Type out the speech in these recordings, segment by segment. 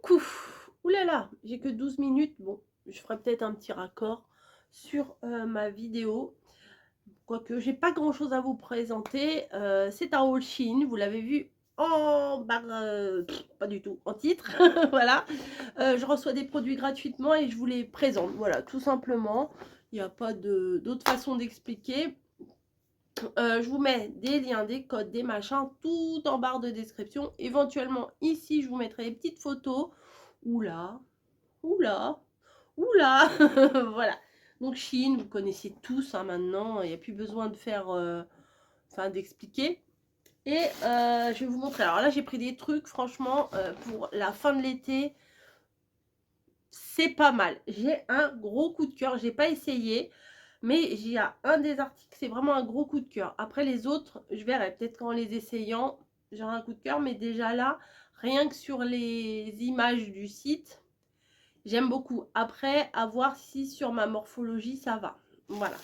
coup, ouh là là, j'ai que 12 minutes. Bon, je ferai peut-être un petit raccord sur, ma vidéo. Quoique, j'ai pas grand-chose à vous présenter. C'est un haul Shein, vous l'avez vu en barre, pas du tout, en titre, voilà. Je reçois des produits gratuitement et je vous les présente, voilà, tout simplement. Il y a pas d'autre façon d'expliquer. Je vous mets des liens, des codes, des machins, tout en barre de description. Éventuellement, ici, je vous mettrai des petites photos. Ouh là, ouh là, ouh là, voilà. Donc Shein, vous connaissez tous, hein, maintenant, il n'y a plus besoin de faire, enfin d'expliquer. Et je vais vous montrer. Alors là, j'ai pris des trucs, franchement, pour la fin de l'été, c'est pas mal. J'ai un gros coup de cœur. J'ai pas essayé, mais il y a un des articles, c'est vraiment un gros coup de cœur. Après les autres, je verrai peut-être qu'en les essayant, j'aurai un coup de cœur. Mais déjà là, rien que sur les images du site, j'aime beaucoup. Après, à voir si sur ma morphologie, ça va. Voilà.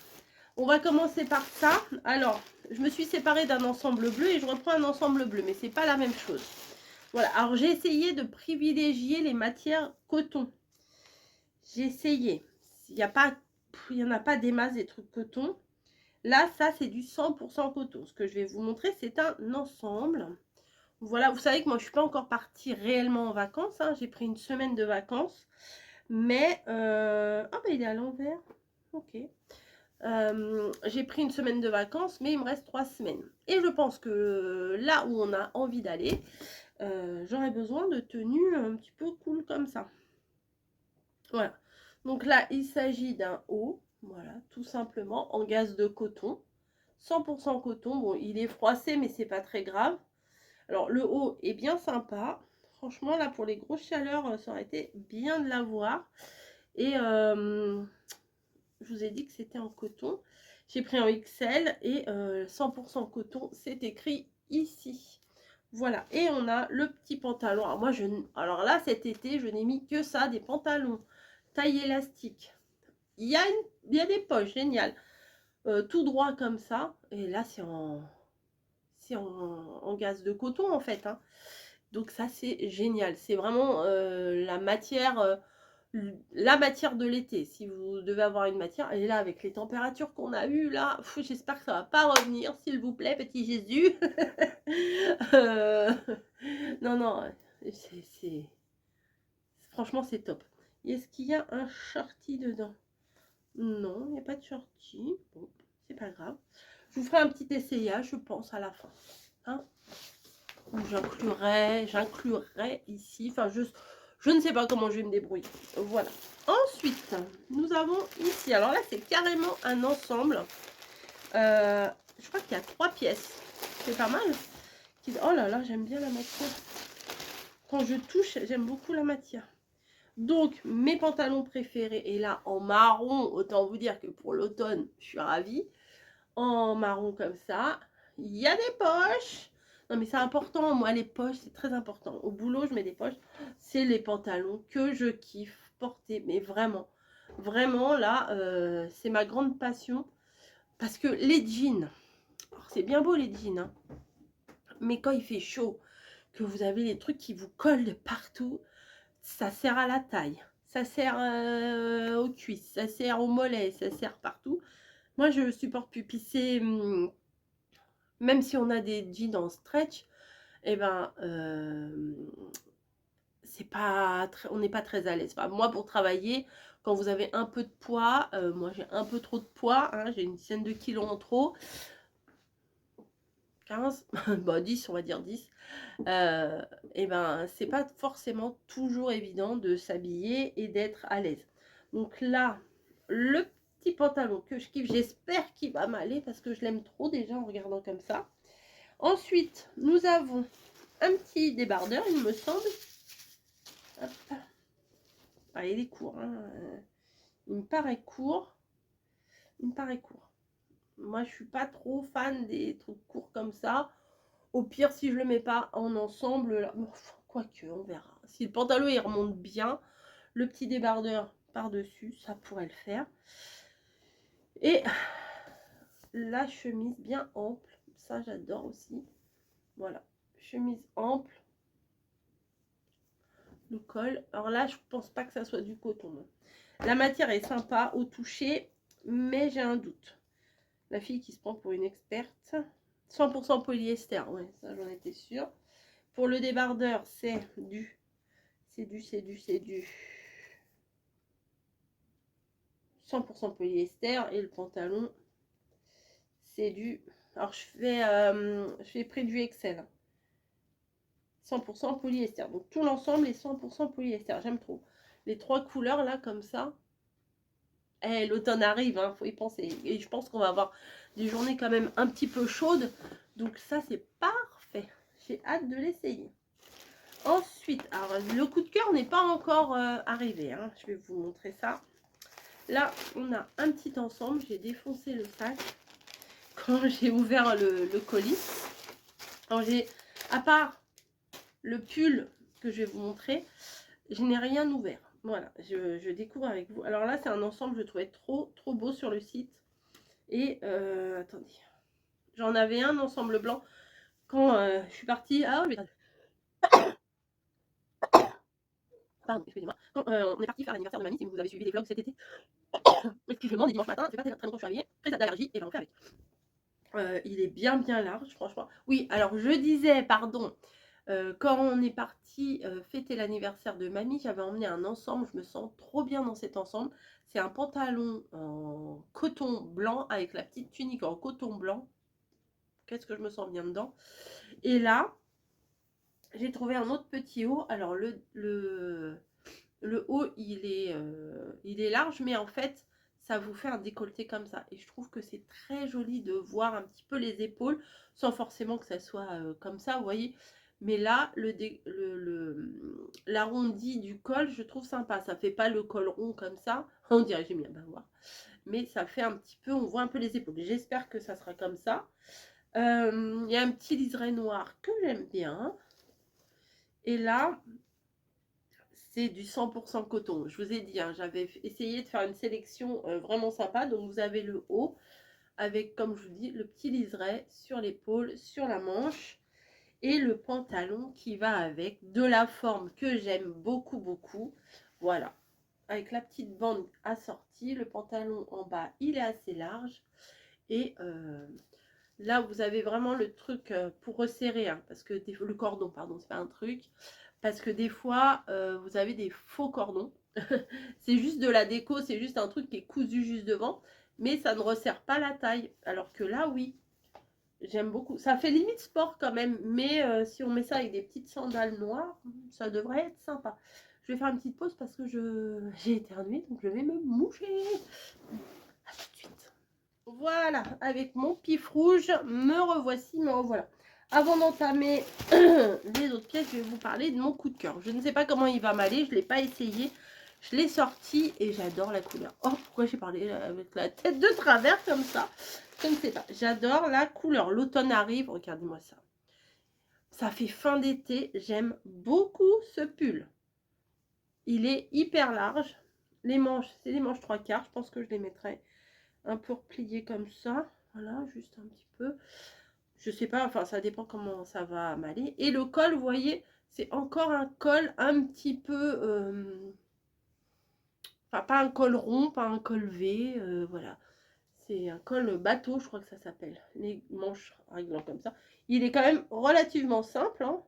On va commencer par ça. Alors, je me suis séparée d'un ensemble bleu et je reprends un ensemble bleu, mais c'est pas la même chose. Voilà. Alors, j'ai essayé de privilégier les matières coton. J'ai essayé. Il y en a pas des masses des trucs coton. Là, ça, c'est du 100% coton. Ce que je vais vous montrer, c'est un ensemble. Voilà, vous savez que moi, je suis pas encore partie réellement en vacances, hein. J'ai pris une semaine de vacances. Mais, ah bah il est à l'envers. Ok. J'ai pris une semaine de vacances, mais il me reste 3 semaines. Et je pense que là où on a envie d'aller, j'aurais besoin de tenues un petit peu cool comme ça. Voilà. Donc là, il s'agit d'un haut, voilà, tout simplement, en gaze de coton. 100% coton. Bon, il est froissé, mais c'est pas très grave. Alors, le haut est bien sympa. Franchement, là, pour les grosses chaleurs, ça aurait été bien de l'avoir. Et je vous ai dit que c'était en coton. J'ai pris en XL et 100% coton, c'est écrit ici. Voilà, et on a le petit pantalon. Alors, alors là, cet été, je n'ai mis que ça, des pantalons taille élastique. Il y a des poches, génial. Tout droit comme ça. Et là, c'est en gaze de coton, en fait, hein. Donc ça, c'est génial. C'est vraiment la matière de l'été. Si vous devez avoir une matière, et là, avec les températures qu'on a eues, là, j'espère que ça va pas revenir, s'il vous plaît, petit Jésus. Euh, non, non, c'est franchement, c'est top. Est-ce qu'il y a un shorty dedans? Non, il n'y a pas de shorty. Bon, c'est pas grave. Je vous ferai un petit essayage, je pense, à la fin. Hein, où j'inclurai ici, enfin, je ne sais pas comment je vais me débrouiller. Voilà. Ensuite, nous avons ici, alors là, c'est carrément un ensemble. Je crois qu'il y a 3 pièces. C'est pas mal. Oh là là, j'aime bien la matière. Quand je touche, j'aime beaucoup la matière. Donc, mes pantalons préférés, et là, en marron, autant vous dire que pour l'automne, je suis ravie. En marron comme ça, il y a des poches. Non, mais c'est important, moi, les poches, c'est très important. Au boulot, je mets des poches. C'est les pantalons que je kiffe porter, mais vraiment, vraiment, là, c'est ma grande passion. Parce que les jeans, c'est bien beau les jeans, hein, mais quand il fait chaud, que vous avez les trucs qui vous collent de partout, ça sert à la taille, ça sert aux cuisses, ça sert aux mollets, ça sert partout. Moi, je supporte plus. Puis c'est, même si on a des jeans en stretch, et ben, c'est pas on n'est pas très à l'aise. Enfin, moi, pour travailler, quand vous avez un peu de poids, moi j'ai un peu trop de poids, hein, j'ai une dizaine de kilos en trop. 15, bah 10, on va dire 10. Et ben, c'est pas forcément toujours évident de s'habiller et d'être à l'aise. Donc là, le petit pantalon que je kiffe, j'espère qu'il va m'aller parce que je l'aime trop déjà en regardant comme ça. Ensuite, nous avons un petit débardeur, il me semble. Hop. Ah, il est court, hein. Il me paraît court. Il me paraît court. Moi, je suis pas trop fan des trucs courts comme ça. Au pire, si je le mets pas en ensemble, là, quoique, on verra. Si le pantalon il remonte bien, le petit débardeur par-dessus, ça pourrait le faire. Et la chemise bien ample, ça j'adore aussi. Voilà, chemise ample. le col. Alors là, je pense pas que ça soit du coton. Non. La matière est sympa au toucher, mais j'ai un doute. La fille qui se prend pour une experte. 100% polyester, ouais, ça j'en étais sûre. Pour le débardeur, c'est du 100% polyester. Et le pantalon, c'est du... Alors je fais près du Excel. 100% polyester. Donc tout l'ensemble est 100% polyester. J'aime trop. Les trois couleurs là, comme ça. Eh, l'automne arrive, hein, faut y penser. Et je pense qu'on va avoir des journées quand même un petit peu chaudes. Donc ça, c'est parfait. J'ai hâte de l'essayer. Ensuite, alors le coup de cœur n'est pas encore arrivé. Hein. Je vais vous montrer ça. Là, on a un petit ensemble. J'ai défoncé le sac quand j'ai ouvert le colis. Alors j'ai, à part le pull que je vais vous montrer, je n'ai rien ouvert. Voilà, je découvre avec vous. Alors là, c'est un ensemble, je trouvais trop beau sur le site. Et attendez, j'en avais un ensemble blanc quand je suis partie. Ah, je vais... Pardon, excusez-moi. Quand on est parti faire l'anniversaire de mamie, si vous avez suivi les vlogs cet été, excusez-moi, on est dimanche matin, c'est pas très longtemps que je suis arrivée, très d'allergie et j'en fais avec. Il est bien large, franchement. Oui, alors je disais, pardon, quand on est parti fêter l'anniversaire de mamie, j'avais emmené un ensemble, je me sens trop bien dans cet ensemble. C'est un pantalon en coton blanc avec la petite tunique en coton blanc. Qu'est-ce que je me sens bien dedans. Et là, j'ai trouvé un autre petit haut. Alors le haut, il est large, mais en fait, ça vous fait un décolleté comme ça. Et je trouve que c'est très joli de voir un petit peu les épaules, sans forcément que ça soit comme ça, vous voyez. Mais là, l'arrondi du col, je trouve sympa. Ça fait pas le col rond comme ça. On dirait, j'ai mis à voir. Mais ça fait un petit peu, on voit un peu les épaules. J'espère que ça sera comme ça. Il y a un petit liseré noir que j'aime bien. Et là, c'est du 100% coton. Je vous ai dit, hein, j'avais essayé de faire une sélection vraiment sympa. Donc vous avez le haut avec, comme je vous dis, le petit liseré sur l'épaule, sur la manche. Et le pantalon qui va avec, de la forme que j'aime beaucoup. Voilà, avec la petite bande assortie. Le pantalon en bas, il est assez large. Et là, vous avez vraiment le truc pour resserrer, hein, parce que le cordon, pardon, c'est pas un truc. Parce que des fois, vous avez des faux cordons. C'est juste de la déco, c'est juste un truc qui est cousu juste devant. Mais ça ne resserre pas la taille. Alors que là, oui, j'aime beaucoup. Ça fait limite sport quand même. Mais si on met ça avec des petites sandales noires, ça devrait être sympa. Je vais faire une petite pause parce que j'ai éternué. Donc je vais me moucher. A tout de suite. Voilà, avec mon pif rouge, me revoici, me revoilà. Avant d'entamer les autres pièces, je vais vous parler de mon coup de cœur. Je ne sais pas comment il va m'aller, je ne l'ai pas essayé. Je l'ai sorti et j'adore la couleur. Oh, pourquoi j'ai parlé avec la tête de travers comme ça? Je ne sais pas. J'adore la couleur. L'automne arrive, regardez-moi ça. Ça fait fin d'été, j'aime beaucoup ce pull. Il est hyper large. Les manches, c'est des manches 3/4. Je pense que je les mettrai un peu replié comme ça, voilà, juste un petit peu, je sais pas, enfin ça dépend comment ça va m'aller. Et le col, vous voyez, c'est encore un col un petit peu enfin pas un col rond, pas un col V, voilà, c'est un col bateau, je crois que ça s'appelle, les manches réglant comme ça. Il est quand même relativement simple, hein,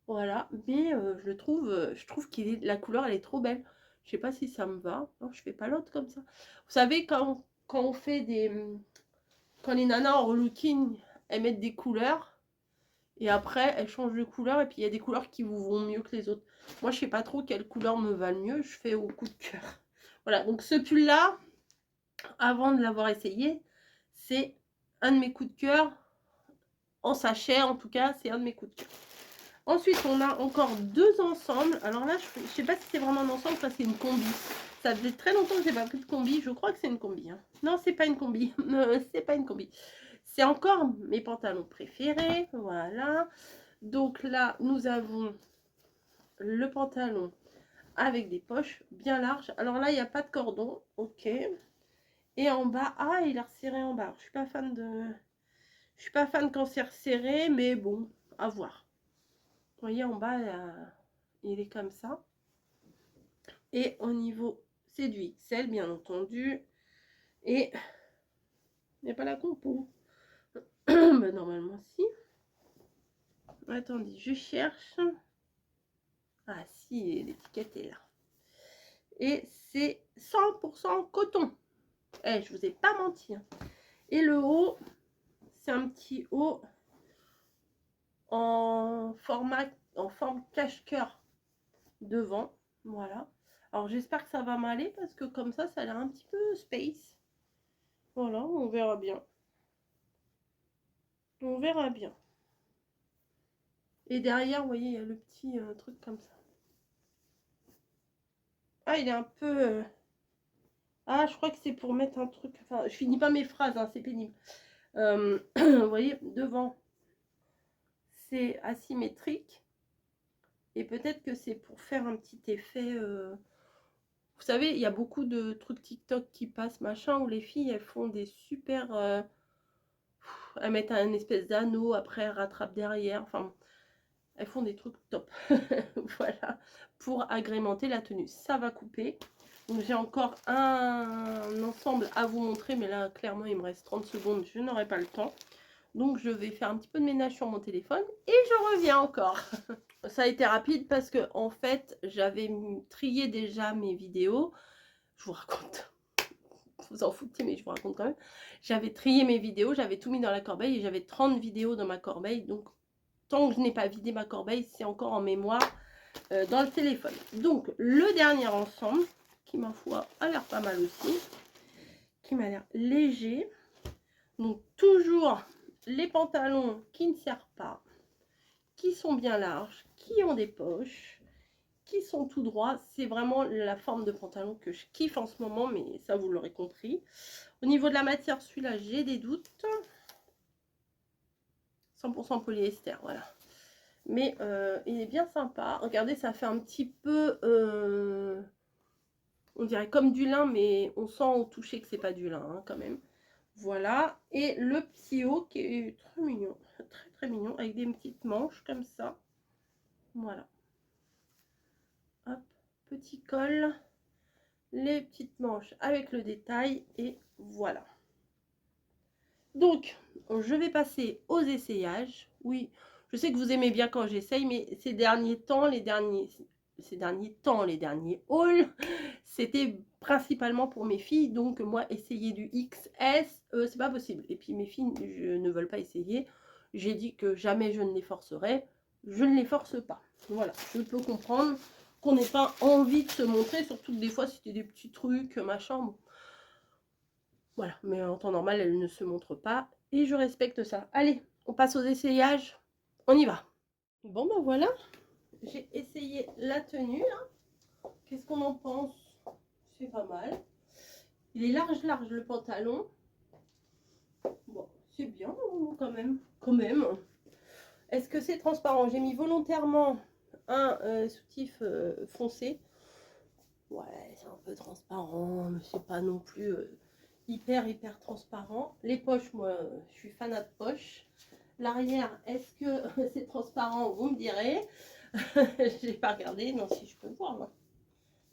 voilà, mais je trouve qu'il est, la couleur elle est trop belle. Je sais pas si ça me va. Non, je fais pas l'autre comme ça. Vous savez, quand on fait des, quand les nanas en relooking, elles mettent des couleurs et après elles changent de couleur et puis il y a des couleurs qui vous vont mieux que les autres. Moi je sais pas trop quelle couleur me va le mieux, je fais au coup de cœur. Voilà, donc ce pull là, avant de l'avoir essayé, c'est un de mes coups de cœur, en sachet en tout cas, c'est un de mes coups de cœur. Ensuite on a encore deux ensembles, alors là je sais pas si c'est vraiment un ensemble, ça c'est une combi. Ça faisait très longtemps que j'ai pas pris de combi, je crois que c'est une combi. Hein. Non, c'est pas une combi, c'est pas une combi. C'est encore mes pantalons préférés, voilà. Donc là, nous avons le pantalon avec des poches bien larges. Alors là, il n'y a pas de cordon, ok. Et en bas, ah, il est resserré en bas. Je suis pas fan de... Je suis pas fan quand c'est resserré, mais bon, à voir. Vous voyez, en bas, il est comme ça. Et au niveau, c'est du XL, bien entendu. Et il n'y a pas la compo. Bah, normalement, si. Attendez, je cherche. Ah si, l'étiquette est là. Et c'est 100% coton. Eh, je vous ai pas menti. Hein. Et le haut, c'est un petit haut en forme cache-cœur devant. Voilà. Alors j'espère que ça va m'aller parce que comme ça a l'air un petit peu space. Voilà, on verra bien. On verra bien. Et derrière, vous voyez, il y a le petit truc comme ça. Ah, il est un peu... Ah, je crois que c'est pour mettre un truc... Enfin, je finis pas mes phrases, hein, c'est pénible. Vous voyez, devant, c'est asymétrique. Et peut-être que c'est pour faire un petit effet... Vous savez, il y a beaucoup de trucs TikTok qui passent, machin, où les filles, elles font des super... elles mettent un espèce d'anneau, après elles rattrapent derrière. Enfin, elles font des trucs top. Voilà, pour agrémenter la tenue. Ça va couper. Donc j'ai encore un ensemble à vous montrer, mais là, clairement, il me reste 30 secondes. Je n'aurai pas le temps. Donc je vais faire un petit peu de ménage sur mon téléphone et je reviens encore. Ça a été rapide parce que en fait j'avais trié déjà mes vidéos. Je vous raconte, vous en foutez mais je vous raconte quand même. J'avais trié mes vidéos, j'avais tout mis dans la corbeille et j'avais 30 vidéos dans ma corbeille. Donc tant que je n'ai pas vidé ma corbeille, c'est encore en mémoire dans le téléphone. Donc le dernier ensemble qui ma foi a l'air pas mal aussi, qui m'a l'air léger. Donc toujours les pantalons qui ne servent pas, qui sont bien larges, qui ont des poches, qui sont tout droits. C'est vraiment la forme de pantalon que je kiffe en ce moment, mais ça vous l'aurez compris. Au niveau de la matière, celui-là, j'ai des doutes. 100% polyester, voilà. Mais il est bien sympa. Regardez, ça fait un petit peu... on dirait comme du lin, mais on sent au toucher que c'est pas du lin, hein, quand même. Voilà, et le petit haut qui est très mignon, très très mignon, avec des petites manches comme ça. Voilà. Hop, petit col, les petites manches avec le détail, et voilà. Donc, je vais passer aux essayages. Oui, je sais que vous aimez bien quand j'essaye, mais ces derniers temps, les derniers hauls, c'était principalement pour mes filles. Donc, moi, essayer du XS, c'est pas possible. Et puis, mes filles ne veulent pas essayer. J'ai dit que jamais je ne les forcerai. Je ne les force pas. Voilà, je peux comprendre qu'on n'ait pas envie de se montrer, surtout que des fois, c'était des petits trucs, machin. Bon. Voilà, mais en temps normal, elle ne se montre pas. Et je respecte ça. Allez, on passe aux essayages. On y va. Bon, ben voilà. J'ai essayé la tenue. Qu'est-ce qu'on en pense? C'est pas mal. Il est large, le pantalon. Bon, c'est bien quand même. Quand même. Est-ce que c'est transparent? J'ai mis volontairement un soutif foncé. Ouais, c'est un peu transparent, mais c'est pas non plus hyper transparent. Les poches, moi, je suis fanat de poches. L'arrière, est-ce que c'est transparent? Vous me direz. J'ai pas regardé. Non, si je peux voir. Là.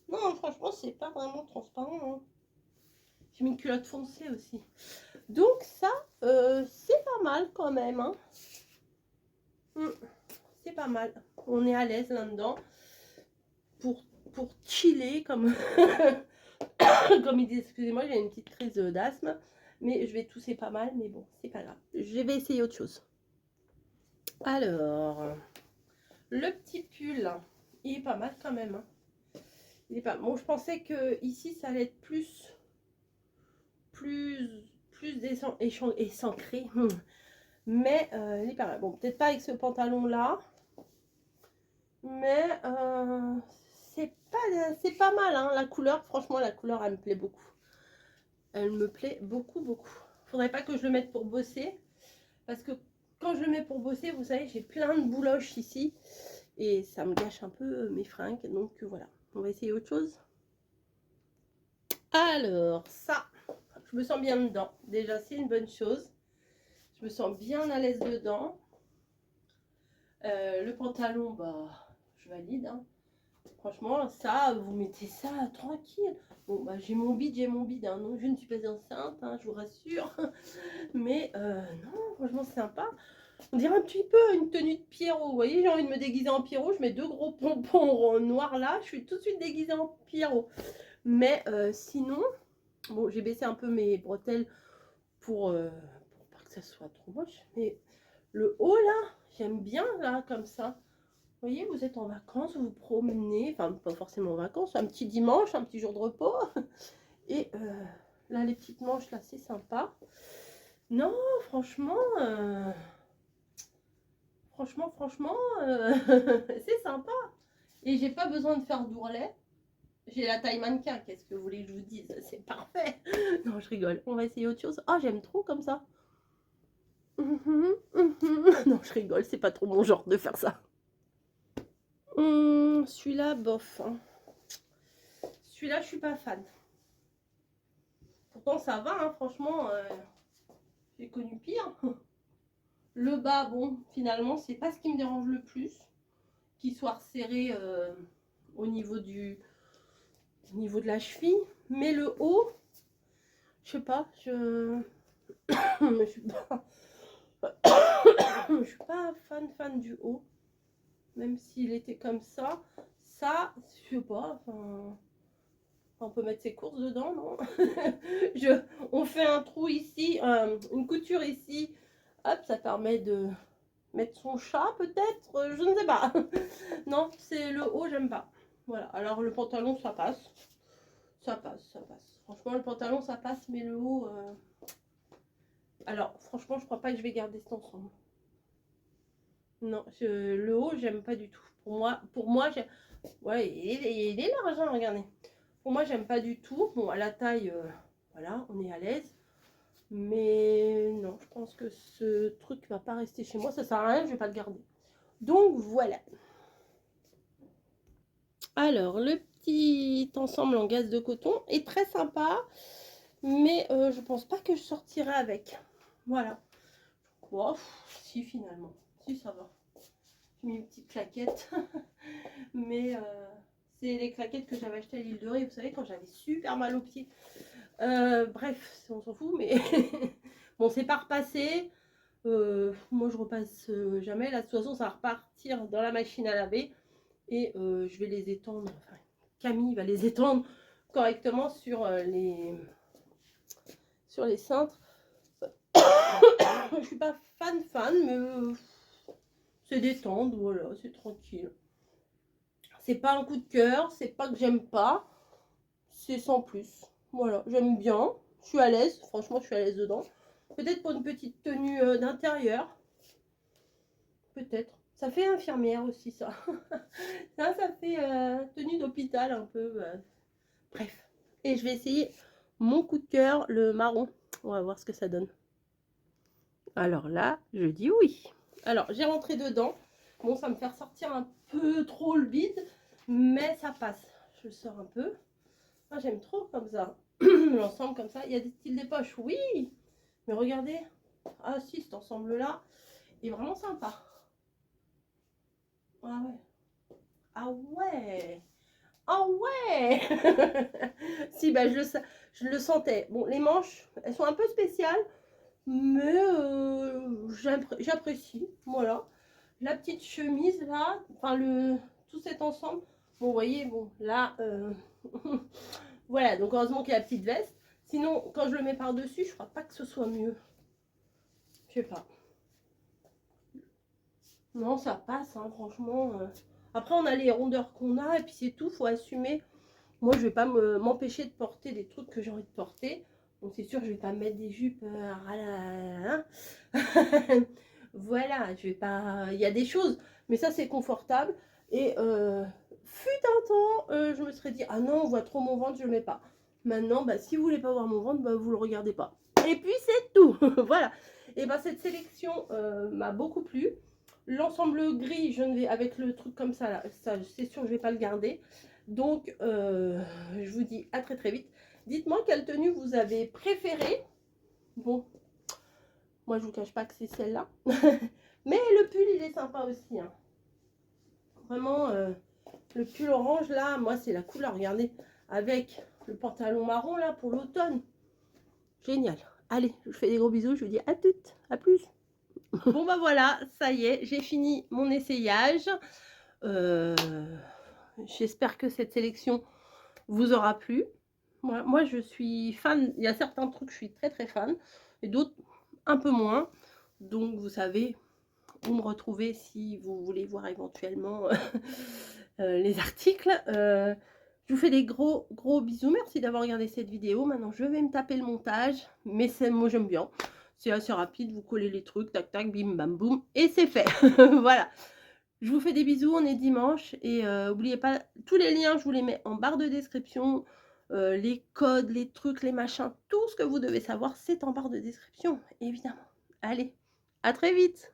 Non, franchement, c'est pas vraiment transparent. Hein. J'ai mis une culotte foncée aussi. Donc ça, c'est pas mal quand même. Hein. C'est pas mal. On est à l'aise là-dedans. Pour chiller, comme, comme il dit, excusez-moi, j'ai une petite crise d'asthme. Mais je vais tousser pas mal, mais bon, c'est pas grave. Je vais essayer autre chose. Alors, le petit pull, il est pas mal quand même. Hein. Il est pas... Bon, je pensais que ici ça allait être plus échancré. Mais il est pas mal. Bon, peut-être pas avec ce pantalon-là. Mais c'est pas mal. Hein. La couleur, franchement, la couleur, elle me plaît beaucoup. Elle me plaît beaucoup, beaucoup. Faudrait pas que je le mette pour bosser. Parce que quand je le mets pour bosser, vous savez, j'ai plein de bouloches ici. Et ça me gâche un peu mes fringues. Donc voilà, on va essayer autre chose. Alors, ça, je me sens bien dedans. Déjà, c'est une bonne chose. Je me sens bien à l'aise dedans. Le pantalon, bah, je valide. Hein. Franchement, ça, vous mettez ça tranquille. Bon, bah, j'ai mon bide, hein. Non, je ne suis pas enceinte, hein, je vous rassure. Mais non, franchement, c'est sympa. On dirait un petit peu une tenue de Pierrot. Vous voyez, j'ai envie de me déguiser en Pierrot. Je mets 2 gros pompons noirs là. Je suis tout de suite déguisée en Pierrot. Mais sinon, bon, j'ai baissé un peu mes bretelles pour pas que ça soit trop moche. Mais le haut là, j'aime bien là, comme ça. Vous voyez, vous êtes en vacances, vous vous promenez, enfin pas forcément en vacances, un petit dimanche, un petit jour de repos. Et là, les petites manches, là, c'est sympa. Non, franchement, c'est sympa. Et j'ai pas besoin de faire d'ourlet. J'ai la taille mannequin, qu'est-ce que vous voulez que je vous dise? C'est parfait. Non, je rigole. On va essayer autre chose. Ah, j'aime trop comme ça. Non, je rigole, c'est pas trop mon genre de faire ça. Celui-là, bof. Hein. Celui-là, je suis pas fan. Pourtant, ça va, hein, franchement. J'ai connu pire. Le bas, bon, finalement, c'est pas ce qui me dérange le plus. Qu'il soit resserré au niveau de la cheville. Mais le haut, je sais pas, je suis pas... je suis pas fan du haut. Même s'il était comme ça. Ça, je sais pas, enfin... On peut mettre ses courses dedans, non? On fait un trou ici, une couture ici. Hop, ça permet de mettre son chat peut-être, je ne sais pas. Non, c'est le haut, j'aime pas. Voilà, alors le pantalon, ça passe. Ça passe. Franchement, le pantalon, ça passe, mais le haut... Alors, franchement, je crois pas que je vais garder cet ensemble. Non, le haut, j'aime pas du tout. Pour moi ouais, il est large, hein, regardez. Pour moi, j'aime pas du tout. Bon, à la taille, voilà, on est à l'aise. Mais non, je pense que ce truc va pas rester chez moi. Ça sert à rien, je vais pas le garder. Donc, voilà. Alors, le petit ensemble en gaze de coton est très sympa. Mais je pense pas que je sortirai avec. Voilà. Wow, si, finalement. Si, ça va. J'ai mis une petite claquette. Mais c'est les claquettes que j'avais achetées à l'île de Ré. Vous savez, quand j'avais super mal aux pieds. Bref, on s'en fout, mais bon, c'est pas repassé. Moi, je repasse jamais. Là, de toute façon, ça va repartir dans la machine à laver. Et je vais les étendre. Enfin, Camille va les étendre correctement sur les cintres. Je suis pas fan, mais c'est détendre, voilà, c'est tranquille. C'est pas un coup de cœur, c'est pas que j'aime pas, c'est sans plus. Voilà, j'aime bien, je suis à l'aise, franchement, je suis à l'aise dedans. Peut-être pour une petite tenue d'intérieur, peut-être. Ça fait infirmière aussi, ça. Ça fait tenue d'hôpital un peu. Bref. Et je vais essayer mon coup de cœur, le marron. On va voir ce que ça donne. Alors là, je dis oui. Alors, j'ai rentré dedans. Bon, ça me fait ressortir un peu trop le bide, mais ça passe. Je le sors un peu. Ah, j'aime trop comme ça. L'ensemble comme ça. Il y a des styles des poches, oui. Mais regardez. Ah si, cet ensemble-là est vraiment sympa. Ah ouais. Ah ouais. Ah ouais. Si, bah je le sentais. Bon, les manches, elles sont un peu spéciales. Mais j'apprécie, voilà. La petite chemise là, enfin tout cet ensemble. Bon, vous voyez, bon, là, voilà, donc heureusement qu'il y a la petite veste. Sinon, quand je le mets par-dessus, je crois pas que ce soit mieux. Je sais pas. Non, ça passe, hein, franchement. Après, on a les rondeurs qu'on a, et puis c'est tout, faut assumer. Moi, je vais pas m'empêcher de porter des trucs que j'ai envie de porter. Donc c'est sûr, je vais pas me mettre des jupes. Voilà, je vais pas. Il y a des choses, mais ça c'est confortable. Et fut un temps, je me serais dit ah non, on voit trop mon ventre, je le mets pas. Maintenant, bah, si vous voulez pas voir mon ventre, bah, vous le regardez pas. Et puis c'est tout. Voilà. Et bah cette sélection m'a beaucoup plu. L'ensemble gris, je ne vais avec le truc comme ça là, ça c'est sûr, je vais pas le garder. Donc, je vous dis à très très vite. Dites-moi quelle tenue vous avez préférée. Bon, moi je vous cache pas que c'est celle-là. Mais le pull, il est sympa aussi. Hein. Vraiment, Le pull orange, là, moi, c'est la couleur, regardez, avec le pantalon marron, là, pour l'automne. Génial. Allez, je vous fais des gros bisous, je vous dis à toutes, à plus. Bon, bah voilà, ça y est, j'ai fini mon essayage. J'espère que cette sélection vous aura plu. Moi, je suis fan. Il y a certains trucs, je suis très très fan, et d'autres un peu moins. Donc, vous savez, vous me retrouvez si vous voulez voir éventuellement les articles. Je vous fais des gros bisous. Merci d'avoir regardé cette vidéo. Maintenant, je vais me taper le montage, mais moi j'aime bien. C'est assez rapide, vous collez les trucs, tac tac, bim bam boum, et c'est fait. Voilà. Je vous fais des bisous, on est dimanche, et n'oubliez pas, tous les liens, je vous les mets en barre de description. Les codes, les trucs, les machins, tout ce que vous devez savoir, c'est en barre de description, évidemment. Allez, à très vite.